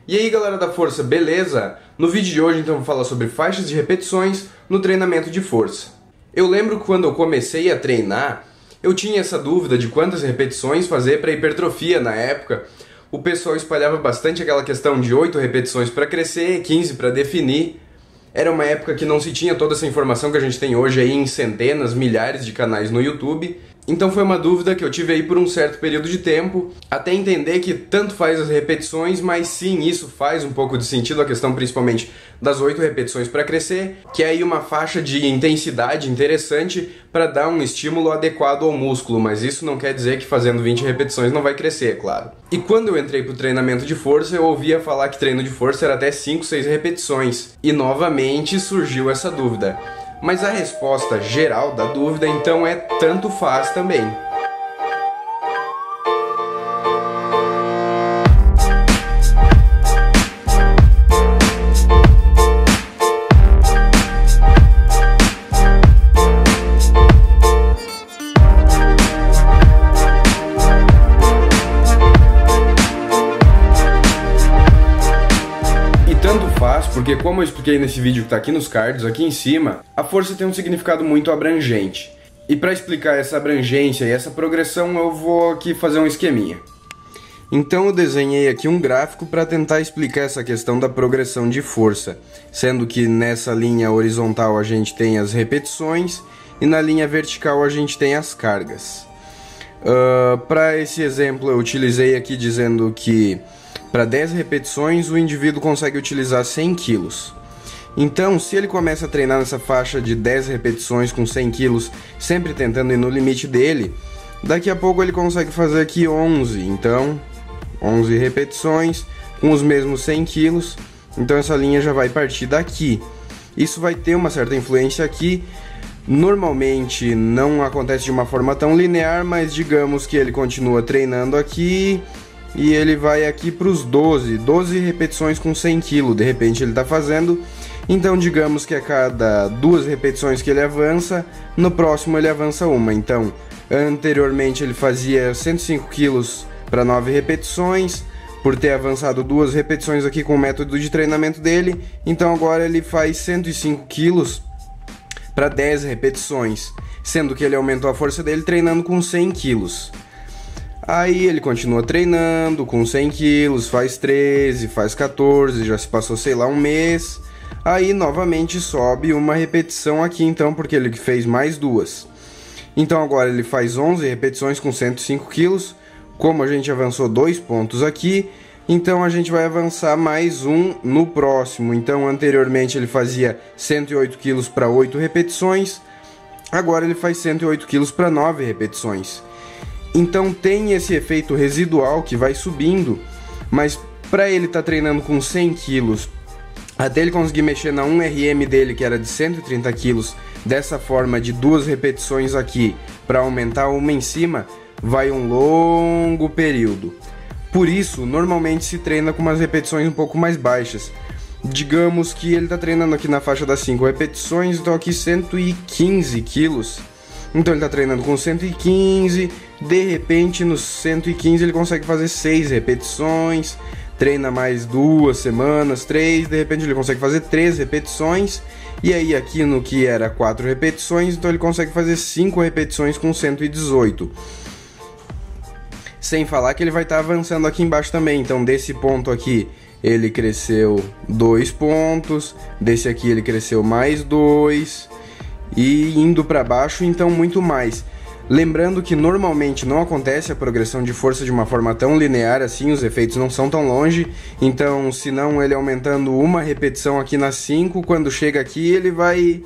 E aí galera da força, beleza? No vídeo de hoje então eu vou falar sobre faixas de repetições no treinamento de força. Eu lembro que quando eu comecei a treinar, eu tinha essa dúvida de quantas repetições fazer para hipertrofia na época. O pessoal espalhava bastante aquela questão de 8 repetições para crescer, 15 para definir. Era uma época que não se tinha toda essa informação que a gente tem hoje aí em centenas, milhares de canais no YouTube. Então foi uma dúvida que eu tive aí por um certo período de tempo, até entender que tanto faz as repetições, mas sim, isso faz um pouco de sentido, a questão principalmente das 8 repetições para crescer, que é aí uma faixa de intensidade interessante para dar um estímulo adequado ao músculo, mas isso não quer dizer que fazendo 20 repetições não vai crescer, é claro. E quando eu entrei pro treinamento de força, eu ouvia falar que treino de força era até 5, 6 repetições, e novamente surgiu essa dúvida. Mas a resposta geral da dúvida então é tanto faz também. Porque como eu expliquei nesse vídeo que tá aqui nos cards, aqui em cima, a força tem um significado muito abrangente. E para explicar essa abrangência e essa progressão, eu vou aqui fazer um esqueminha. Então eu desenhei aqui um gráfico para tentar explicar essa questão da progressão de força, sendo que nessa linha horizontal a gente tem as repetições e na linha vertical a gente tem as cargas. Para esse exemplo eu utilizei aqui dizendo que para 10 repetições, o indivíduo consegue utilizar 100 kg. Então, se ele começa a treinar nessa faixa de 10 repetições com 100 kg, sempre tentando ir no limite dele, daqui a pouco ele consegue fazer aqui 11. Então, 11 repetições com os mesmos 100 kg. Então, essa linha já vai partir daqui. Isso vai ter uma certa influência aqui. Normalmente, não acontece de uma forma tão linear, mas digamos que ele continua treinando aqui e ele vai aqui para os 12 repetições com 100 kg, de repente ele está fazendo. Então digamos que a cada 2 repetições que ele avança, no próximo ele avança uma. Então anteriormente ele fazia 105 kg para 9 repetições, por ter avançado 2 repetições aqui com o método de treinamento dele. Então agora ele faz 105 kg para 10 repetições, sendo que ele aumentou a força dele treinando com 100 kg. Aí ele continua treinando com 100 kg, faz 13, faz 14, já se passou, sei lá, um mês. Aí novamente sobe uma repetição aqui então, porque ele fez mais 2. Então agora ele faz 11 repetições com 105 kg. Como a gente avançou 2 pontos aqui, então a gente vai avançar mais um no próximo. Então anteriormente ele fazia 108 kg para 8 repetições. Agora ele faz 108 kg para 9 repetições. Então tem esse efeito residual que vai subindo, mas para ele estar treinando com 100 kg, até ele conseguir mexer na 1RM dele, que era de 130 kg, dessa forma de 2 repetições aqui, para aumentar uma em cima, vai um longo período. Por isso, normalmente se treina com umas repetições um pouco mais baixas. Digamos que ele está treinando aqui na faixa das 5 repetições, então aqui 115 quilos. Então ele está treinando com 115, de repente nos 115 ele consegue fazer 6 repetições, treina mais 2 semanas, 3, de repente ele consegue fazer 3 repetições, e aí aqui no que era 4 repetições, então ele consegue fazer 5 repetições com 118. Sem falar que ele vai estar avançando aqui embaixo também, então desse ponto aqui ele cresceu 2 pontos, desse aqui ele cresceu mais 2... e indo para baixo, então muito mais. Lembrando que normalmente não acontece a progressão de força de uma forma tão linear assim, os efeitos não são tão longe. Então, se não ele aumentando uma repetição aqui nas 5, quando chega aqui ele vai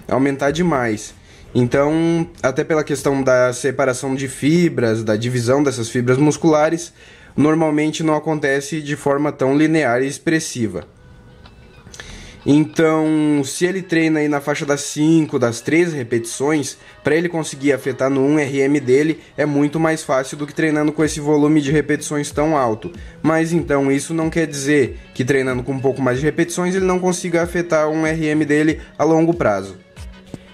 aumentar demais. Então, até pela questão da separação de fibras, da divisão dessas fibras musculares, normalmente não acontece de forma tão linear e expressiva. Então, se ele treina aí na faixa das 5, das 13 repetições, para ele conseguir afetar no 1RM dele, é muito mais fácil do que treinando com esse volume de repetições tão alto. Mas então, isso não quer dizer que treinando com um pouco mais de repetições, ele não consiga afetar o 1RM dele a longo prazo.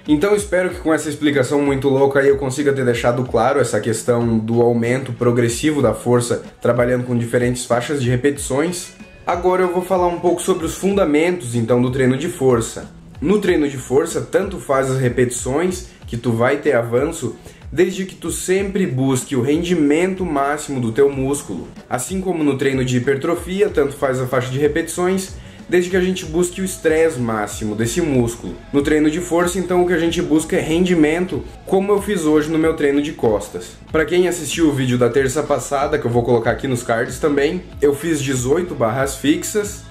Então espero que com essa explicação muito louca aí eu consiga ter deixado claro essa questão do aumento progressivo da força trabalhando com diferentes faixas de repetições. Agora eu vou falar um pouco sobre os fundamentos então do treino de força. No treino de força, tanto faz as repetições, que tu vai ter avanço, desde que tu sempre busque o rendimento máximo do teu músculo. Assim como no treino de hipertrofia, tanto faz a faixa de repetições, desde que a gente busque o estresse máximo desse músculo. No treino de força, então, o que a gente busca é rendimento, como eu fiz hoje no meu treino de costas. Para quem assistiu o vídeo da terça passada, que eu vou colocar aqui nos cards também, eu fiz 18 barras fixas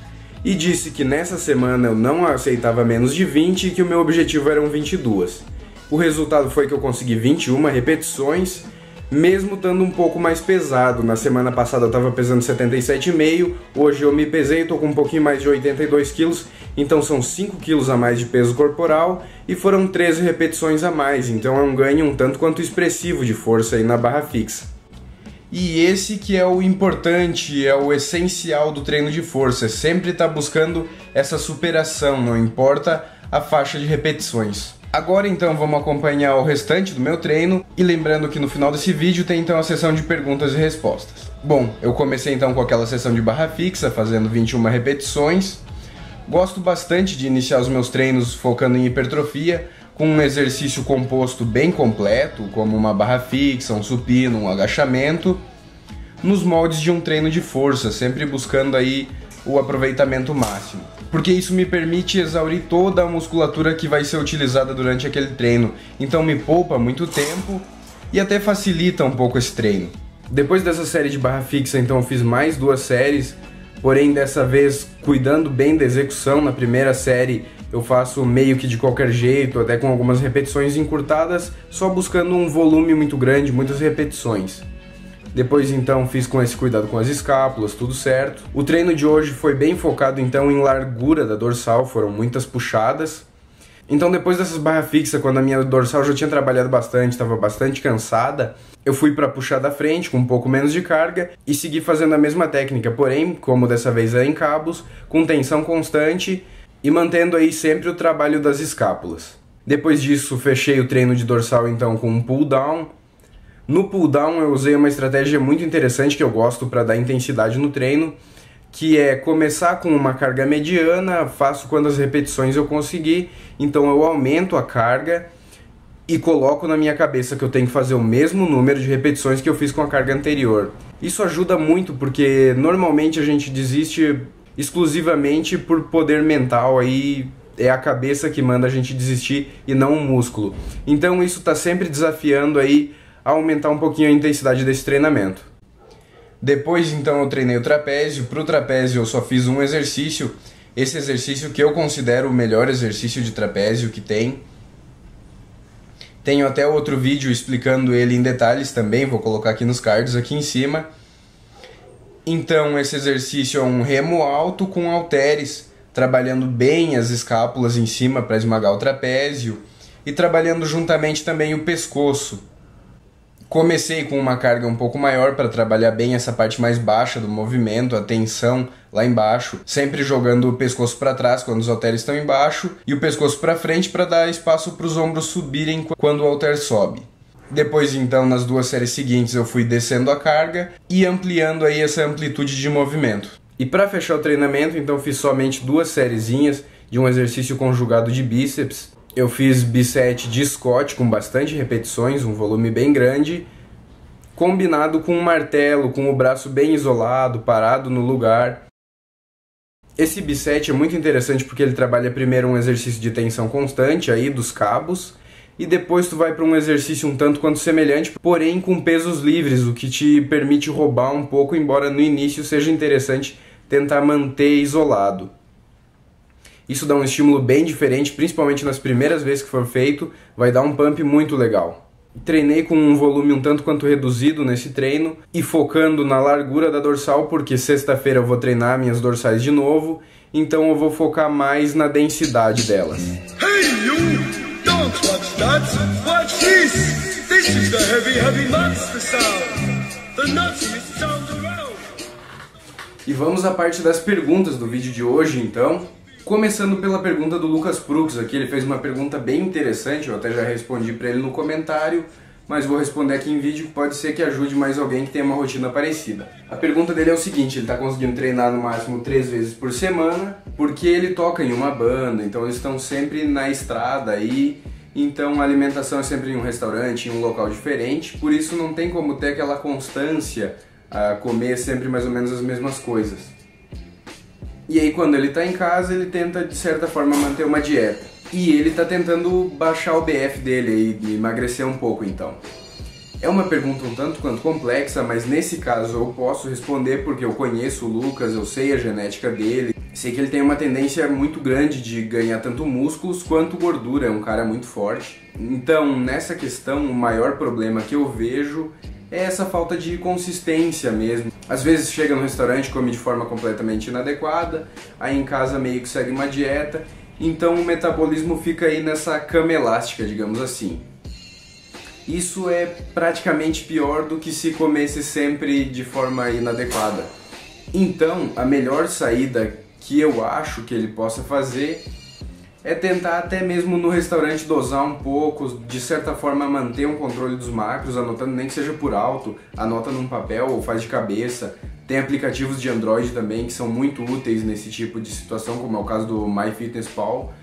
e disse que nessa semana eu não aceitava menos de 20 e que o meu objetivo eram 22. O resultado foi que eu consegui 21 repetições, mesmo estando um pouco mais pesado. Na semana passada eu estava pesando 77,5, hoje eu me pesei e estou com um pouquinho mais de 82 quilos, então são 5 quilos a mais de peso corporal e foram 13 repetições a mais, então é um ganho um tanto quanto expressivo de força aí na barra fixa. E esse que é o importante, é o essencial do treino de força, sempre estar buscando essa superação, não importa a faixa de repetições. Agora então vamos acompanhar o restante do meu treino e lembrando que no final desse vídeo tem então a sessão de perguntas e respostas. Bom, eu comecei então com aquela sessão de barra fixa, fazendo 21 repetições. Gosto bastante de iniciar os meus treinos focando em hipertrofia, com um exercício composto bem completo, como uma barra fixa, um supino, um agachamento, nos moldes de um treino de força, sempre buscando aí o aproveitamento máximo. Porque isso me permite exaurir toda a musculatura que vai ser utilizada durante aquele treino, então me poupa muito tempo e até facilita um pouco esse treino. Depois dessa série de barra fixa, então eu fiz mais 2 séries, porém dessa vez cuidando bem da execução. Na primeira série eu faço meio que de qualquer jeito, até com algumas repetições encurtadas, só buscando um volume muito grande, muitas repetições. Depois então fiz com esse cuidado com as escápulas, tudo certo. O treino de hoje foi bem focado então em largura da dorsal, foram muitas puxadas. Então depois dessas barras fixas, quando a minha dorsal já tinha trabalhado bastante, estava bastante cansada, eu fui para puxar da frente com um pouco menos de carga e segui fazendo a mesma técnica, porém, como dessa vez é em cabos, com tensão constante e mantendo aí sempre o trabalho das escápulas. Depois disso fechei o treino de dorsal então com um pull down. No pull down eu usei uma estratégia muito interessante que eu gosto para dar intensidade no treino, que é começar com uma carga mediana, faço quantas repetições eu conseguir, então eu aumento a carga e coloco na minha cabeça que eu tenho que fazer o mesmo número de repetições que eu fiz com a carga anterior. Isso ajuda muito porque normalmente a gente desiste exclusivamente por poder mental, aí é a cabeça que manda a gente desistir e não o músculo. Então isso está sempre desafiando aí a aumentar um pouquinho a intensidade desse treinamento. Depois então eu treinei o trapézio. Para o trapézio eu só fiz um exercício, esse exercício que eu considero o melhor exercício de trapézio que tem. Tenho até outro vídeo explicando ele em detalhes também, vou colocar aqui nos cards aqui em cima. Então esse exercício é um remo alto com halteres, trabalhando bem as escápulas em cima para esmagar o trapézio e trabalhando juntamente também o pescoço. Comecei com uma carga um pouco maior para trabalhar bem essa parte mais baixa do movimento, a tensão lá embaixo, sempre jogando o pescoço para trás quando os halteres estão embaixo e o pescoço para frente para dar espaço para os ombros subirem quando o halter sobe. Depois então nas 2 séries seguintes eu fui descendo a carga e ampliando aí essa amplitude de movimento. E para fechar o treinamento então fiz somente 2 sériezinhas de um exercício conjugado de bíceps. Eu fiz bicep de Scott com bastante repetições, um volume bem grande, combinado com um martelo, com o braço bem isolado, parado no lugar. Esse bicep é muito interessante porque ele trabalha primeiro um exercício de tensão constante aí dos cabos e depois tu vai para um exercício um tanto quanto semelhante, porém com pesos livres, o que te permite roubar um pouco, embora no início seja interessante tentar manter isolado. Isso dá um estímulo bem diferente, principalmente nas primeiras vezes que for feito, vai dar um pump muito legal. Treinei com um volume um tanto quanto reduzido nesse treino e focando na largura da dorsal, porque sexta-feira eu vou treinar minhas dorsais de novo, então eu vou focar mais na densidade delas. Hey you, don't watch that, watch this. This is the heavy monster sound. The nuttiest sound around. E vamos à parte das perguntas do vídeo de hoje então. Começando pela pergunta do Lucas Prux aqui, ele fez uma pergunta bem interessante, eu até já respondi para ele no comentário, mas vou responder aqui em vídeo que pode ser que ajude mais alguém que tenha uma rotina parecida. A pergunta dele é o seguinte: ele está conseguindo treinar no máximo 3 vezes por semana, porque ele toca em uma banda, então eles estão sempre na estrada aí, então a alimentação é sempre em um restaurante, em um local diferente, por isso não tem como ter aquela constância a comer sempre mais ou menos as mesmas coisas. E aí quando ele está em casa, ele tenta de certa forma manter uma dieta. E ele está tentando baixar o BF dele e emagrecer um pouco então. É uma pergunta um tanto quanto complexa, mas nesse caso eu posso responder porque eu conheço o Lucas, eu sei a genética dele. Sei que ele tem uma tendência muito grande de ganhar tanto músculos quanto gordura, é um cara muito forte. Então nessa questão o maior problema que eu vejo é essa falta de consistência mesmo. Às vezes chega no restaurante, come de forma completamente inadequada, aí em casa meio que segue uma dieta, então o metabolismo fica aí nessa cama elástica, digamos assim. Isso é praticamente pior do que se comesse sempre de forma inadequada. Então a melhor saída que eu acho que ele possa fazer é tentar até mesmo no restaurante dosar um pouco, de certa forma manter um controle dos macros, anotando nem que seja por alto, anota num papel ou faz de cabeça. Tem aplicativos de Android também que são muito úteis nesse tipo de situação, como é o caso do MyFitnessPal.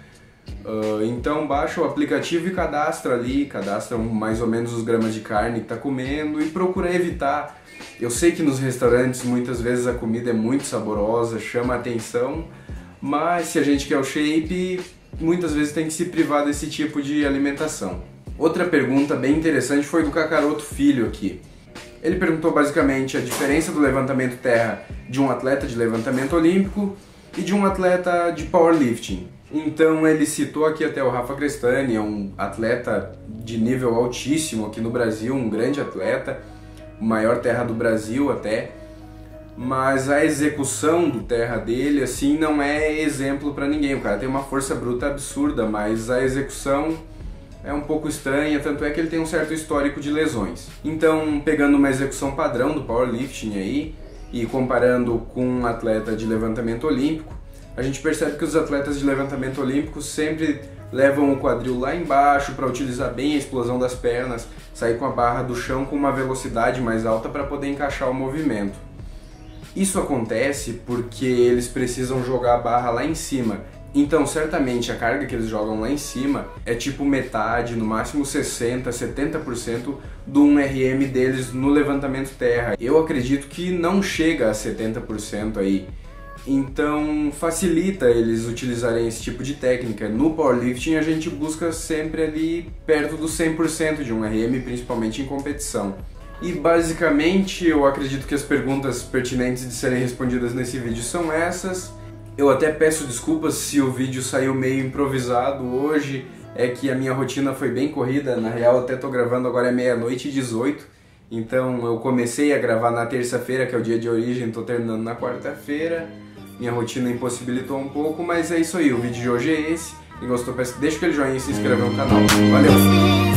Então baixa o aplicativo e cadastra ali, cadastra mais ou menos os gramas de carne que está comendo e procura evitar. Eu sei que nos restaurantes muitas vezes a comida é muito saborosa, chama a atenção, mas se a gente quer o shape, muitas vezes tem que se privar desse tipo de alimentação. Outra pergunta bem interessante foi do Kakaroto Filho aqui. Ele perguntou basicamente a diferença do levantamento terra de um atleta de levantamento olímpico e de um atleta de powerlifting. Então ele citou aqui até o Rafa Crestani, é um atleta de nível altíssimo aqui no Brasil, um grande atleta, o maior terra do Brasil até. Mas a execução do terra dele, assim, não é exemplo pra ninguém. O cara tem uma força bruta absurda, mas a execução é um pouco estranha, tanto é que ele tem um certo histórico de lesões. Então, pegando uma execução padrão do powerlifting aí, e comparando com um atleta de levantamento olímpico, a gente percebe que os atletas de levantamento olímpico sempre levam o quadril lá embaixo para utilizar bem a explosão das pernas, sair com a barra do chão com uma velocidade mais alta para poder encaixar o movimento. Isso acontece porque eles precisam jogar a barra lá em cima. Então, certamente, a carga que eles jogam lá em cima é tipo metade, no máximo 60%, 70% do 1RM deles no levantamento terra. Eu acredito que não chega a 70% aí. Então, facilita eles utilizarem esse tipo de técnica. No powerlifting, a gente busca sempre ali perto do 100% de 1RM, principalmente em competição. E basicamente eu acredito que as perguntas pertinentes de serem respondidas nesse vídeo são essas. Eu até peço desculpas se o vídeo saiu meio improvisado hoje, é que a minha rotina foi bem corrida, na real até tô gravando agora é 00:18, então eu comecei a gravar na terça-feira, que é o dia de origem, tô terminando na quarta-feira, minha rotina impossibilitou um pouco, mas é isso aí, o vídeo de hoje é esse. Quem gostou, deixa aquele joinha e se inscreva no canal. Valeu!